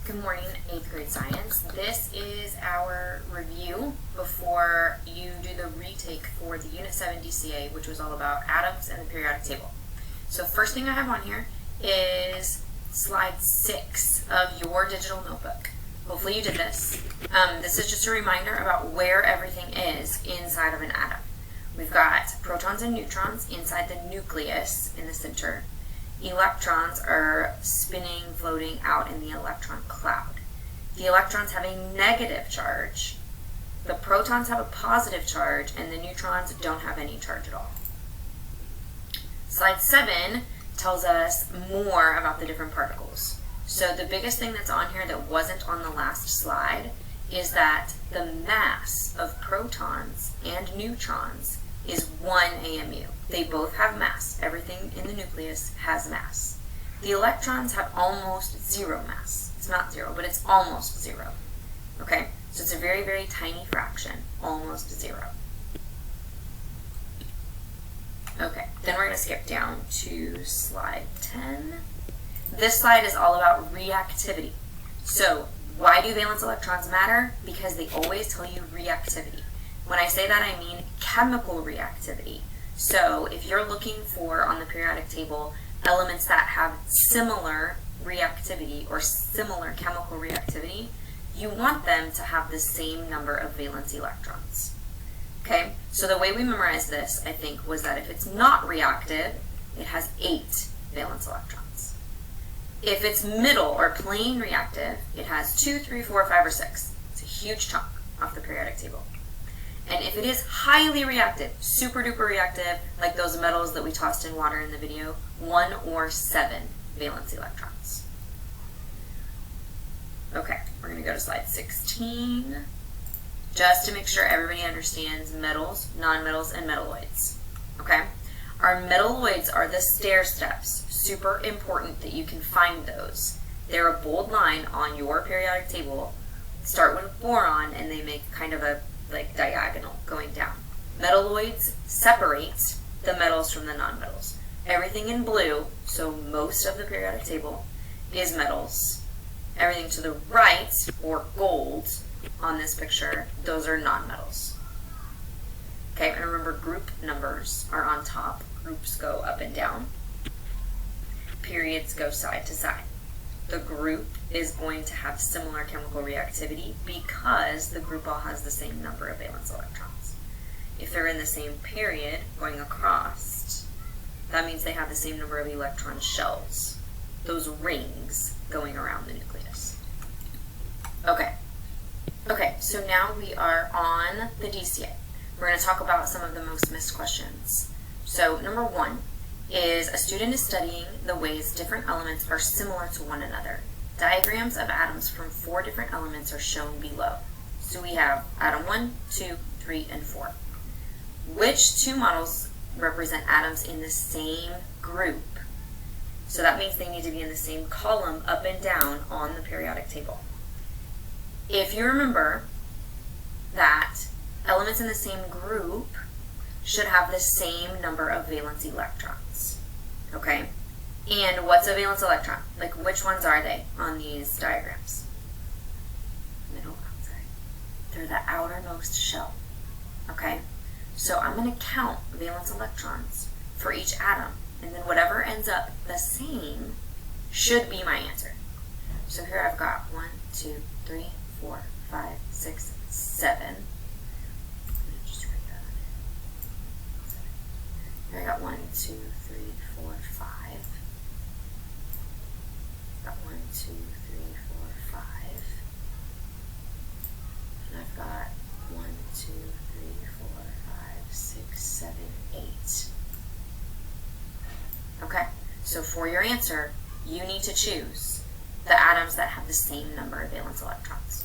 Good morning, 8th grade science. This is our review before you do the retake for the Unit 7 DCA, which was all about atoms and the periodic table. So first thing I have on here is slide 6 of your digital notebook. Hopefully you did this. This is just a reminder about where everything is inside of an atom. We've got protons and neutrons inside the nucleus in the center. Electrons are spinning, floating out in the electron cloud. The electrons have a negative charge, the protons have a positive charge, and the neutrons don't have any charge at all. Slide 7 tells us more about the different particles. So the biggest thing that's on here that wasn't on the last slide is that the mass of protons and neutrons is 1 AMU. They both have mass. Everything in the nucleus has mass. The electrons have almost zero mass. It's not zero, but it's almost zero. Okay? So it's a very, very tiny fraction. Almost zero. Okay, then we're going to skip down to slide 10. This slide is all about reactivity. So why do valence electrons matter? Because they always tell you reactivity. When I say that, I mean chemical reactivity. So if you're looking for, on the periodic table, elements that have similar reactivity or similar chemical reactivity, you want them to have the same number of valence electrons. Okay? So the way we memorized this, I think, was that if it's not reactive, it has 8 valence electrons. If it's middle or plain reactive, it has 2, 3, 4, 5, or 6. It's a huge chunk off the periodic table. And if it is highly reactive, super duper reactive, like those metals that we tossed in water in the video, 1 or 7 valence electrons. Okay, we're going to go to slide 16, just to make sure everybody understands metals, nonmetals, and metalloids. Okay? Our metalloids are the stair steps. Super important that you can find those. They're a bold line on your periodic table. Start with a boron, and they make kind of a diagonal going down. Metalloids separate the metals from the nonmetals. Everything in blue, so most of the periodic table, is metals. Everything to the right, or gold, on this picture, those are nonmetals. Okay, and remember group numbers are on top. Groups go up and down. Periods go side to side. The group is going to have similar chemical reactivity because the group all has the same number of valence electrons. If they're in the same period going across, that means they have the same number of electron shells, those rings going around the nucleus. Okay, so now we are on the DCA. We're going to talk about some of the most missed questions. So number 1 is a student is studying the ways different elements are similar to one another. Diagrams of atoms from 4 different elements are shown below. So we have atom 1, 2, 3, and 4. Which 2 models represent atoms in the same group? So that means they need to be in the same column up and down on the periodic table. If you remember that elements in the same group should have the same number of valence electrons. Okay? And what's a valence electron? Like, which ones are they on these diagrams? Middle, outside. They're the outermost shell. Okay? So I'm going to count valence electrons for each atom, and then whatever ends up the same should be my answer. So here I've got 1, 2, 3, 4, 5, 6, 7. Here I got 1, 2, 3, 4, 5. Got 1, 2, 3, 4, 5. And I've got 1, 2, 3, 4, 5, 6, 7, 8. Okay, so for your answer, you need to choose the atoms that have the same number of valence electrons.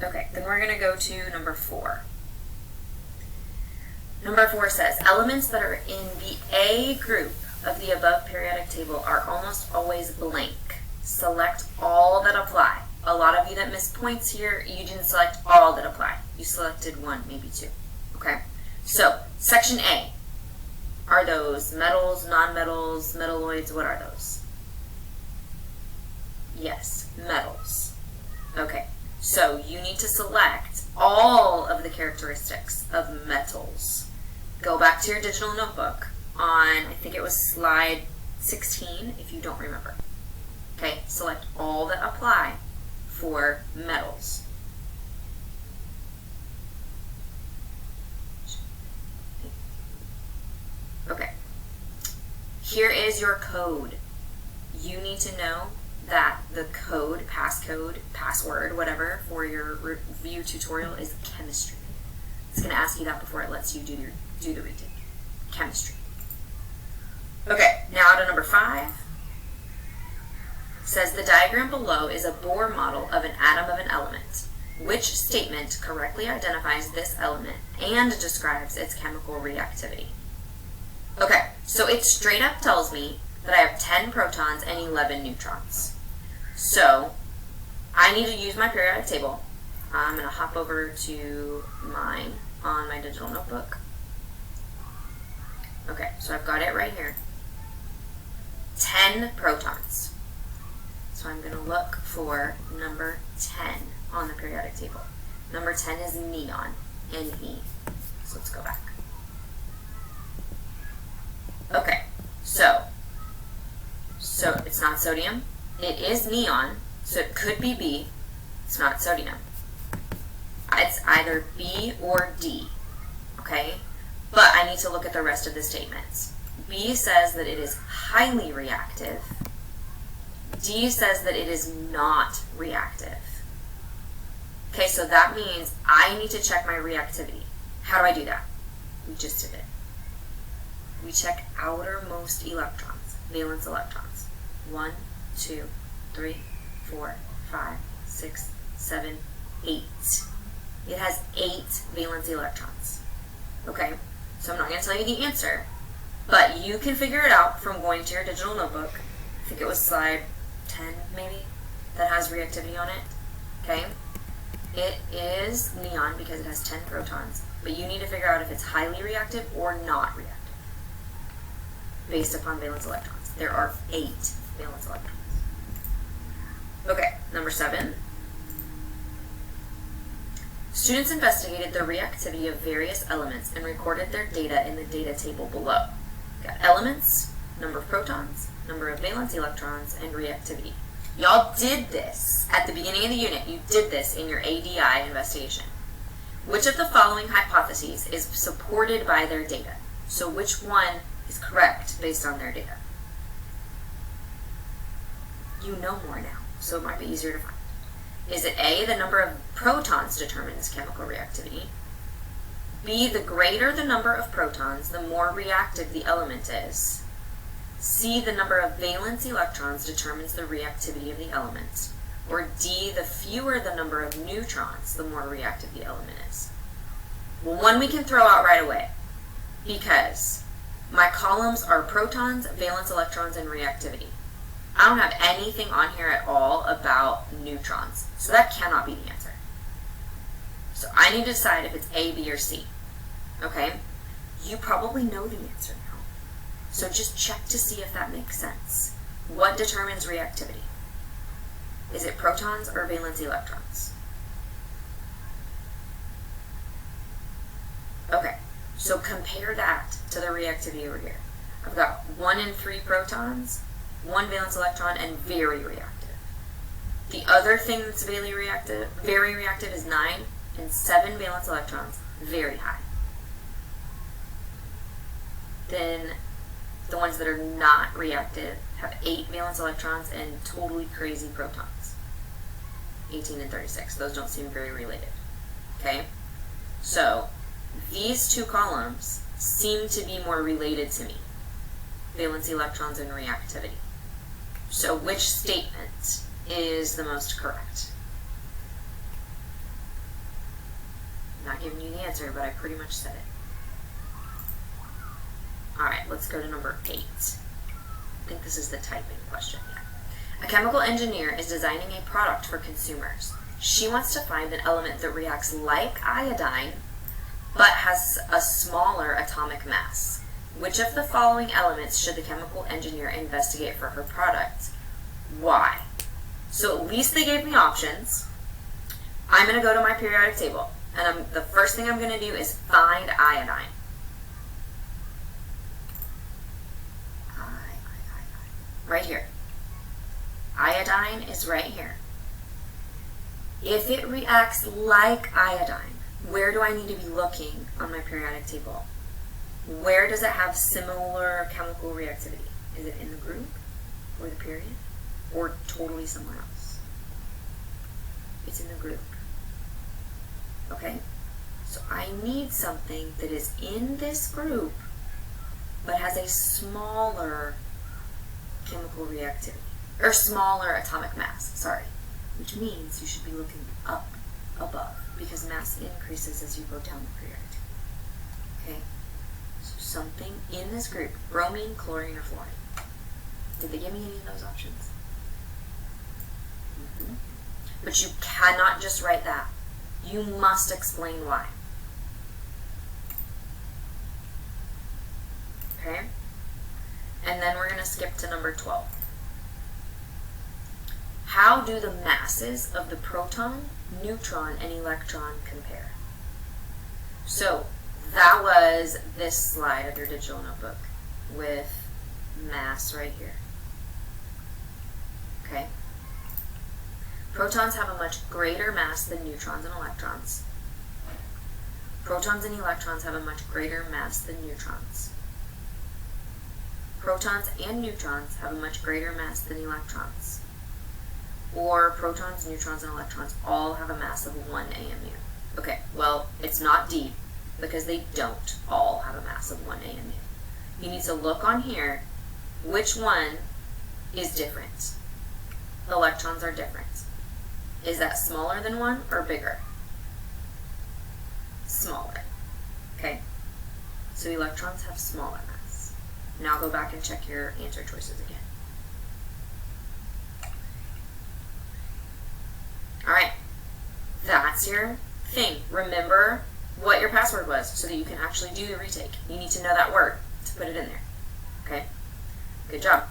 Okay, then we're going to go to number 4. Number 4 says, elements that are in the A group of the above periodic table are almost always blank. Select all that apply. A lot of you that missed points here, you didn't select all that apply. You selected one, maybe two. Okay? So, section A. Are those metals, nonmetals, metalloids? What are those? Yes, metals. Okay, so you need to select all of the characteristics of metals. Go back to your digital notebook on, I think it was slide 16, if you don't remember. Okay, select all that apply for metals. Okay, here is your code. You need to know that the code, passcode, password, whatever, for your review tutorial is chemistry. It's going to ask you that before it lets you do the retake. Chemistry. Okay, now to number 5. It says the diagram below is a Bohr model of an atom of an element. Which statement correctly identifies this element and describes its chemical reactivity? Okay, so it straight up tells me that I have 10 protons and 11 neutrons. So, I need to use my periodic table. I'm going to hop over to mine on my digital notebook. Okay, so I've got it right here. 10 protons. So I'm going to look for number 10 on the periodic table. Number 10 is neon, Ne. So let's go back. Okay, so it's not sodium. It is neon, so it could be B. It's not sodium. It's either B or D, okay? But I need to look at the rest of the statements. B says that it is highly reactive. D says that it is not reactive. Okay, so that means I need to check my reactivity. How do I do that? We just did it. We check outermost electrons, valence electrons. 1, 2, 3, 4, 5, 6, 7, 8. It has 8 valence electrons. Okay, so I'm not going to tell you the answer, but you can figure it out from going to your digital notebook. I think it was slide 10 maybe, that has reactivity on it. Okay, it is neon because it has 10 protons, but you need to figure out if it's highly reactive or not reactive based upon valence electrons. There are 8 valence electrons. Okay, number 7. Students investigated the reactivity of various elements and recorded their data in the data table below. Got elements, number of protons, number of valence electrons, and reactivity. Y'all did this at the beginning of the unit. You did this in your ADI investigation. Which of the following hypotheses is supported by their data? So which one is correct based on their data? You know more now, so it might be easier to find. Is it A, the number of protons determines chemical reactivity? B, the greater the number of protons, the more reactive the element is? C, the number of valence electrons determines the reactivity of the element? Or D, the fewer the number of neutrons, the more reactive the element is? Well, one we can throw out right away, because my columns are protons, valence electrons, and reactivity. I don't have anything on here at all about neutrons, so that cannot be the answer. So I need to decide if it's A, B, or C. Okay? You probably know the answer now. So just check to see if that makes sense. What determines reactivity? Is it protons or valence electrons? Okay, so compare that to the reactivity over here. I've got 1 in 3 protons, 1 valence electron, and very reactive. The other thing that's very reactive is 9 and 7 valence electrons, very high. Then the ones that are not reactive have 8 valence electrons and totally crazy protons. 18 and 36. Those don't seem very related. Okay? So, these two columns seem to be more related to me. Valence electrons and reactivity. So, which statement is the most correct? I'm not giving you the answer, but I pretty much said it. Alright, let's go to number 8. I think this is the typing question. Yeah. A chemical engineer is designing a product for consumers. She wants to find an element that reacts like iodine, but has a smaller atomic mass. Which of the following elements should the chemical engineer investigate for her product? Why? So at least they gave me options. I'm going to go to my periodic table, and the first thing I'm going to do is find iodine. Right here. Iodine is right here. If it reacts like iodine, where do I need to be looking on my periodic table? Where does it have similar chemical reactivity? Is it in the group, or the period, or totally somewhere else? It's in the group. Okay? So I need something that is in this group, but has a smaller chemical reactivity, or smaller atomic mass, sorry. Which means you should be looking up, above, because mass increases as you go down the periodic table. Okay? So something in this group, bromine, chlorine, or fluorine. Did they give me any of those options? Mm-hmm. But you cannot just write that. You must explain why. Okay? And then we're going to skip to number 12. How do the masses of the proton, neutron, and electron compare? So that was this slide of your digital notebook with mass right here. Okay? Protons have a much greater mass than neutrons and electrons. Protons and electrons have a much greater mass than neutrons. Protons and neutrons have a much greater mass than electrons. Or protons, neutrons, and electrons all have a mass of 1 AMU. Okay, well, it's not D, because they don't all have a mass of 1 AMU. You need to look on here, which one is different. The electrons are different. Is that smaller than 1 or bigger? Smaller. Okay, so electrons have smaller mass. Now go back and check your answer choices again. Alright, that's your thing. Remember what your password was so that you can actually do the retake. You need to know that word to put it in there. Okay? Good job.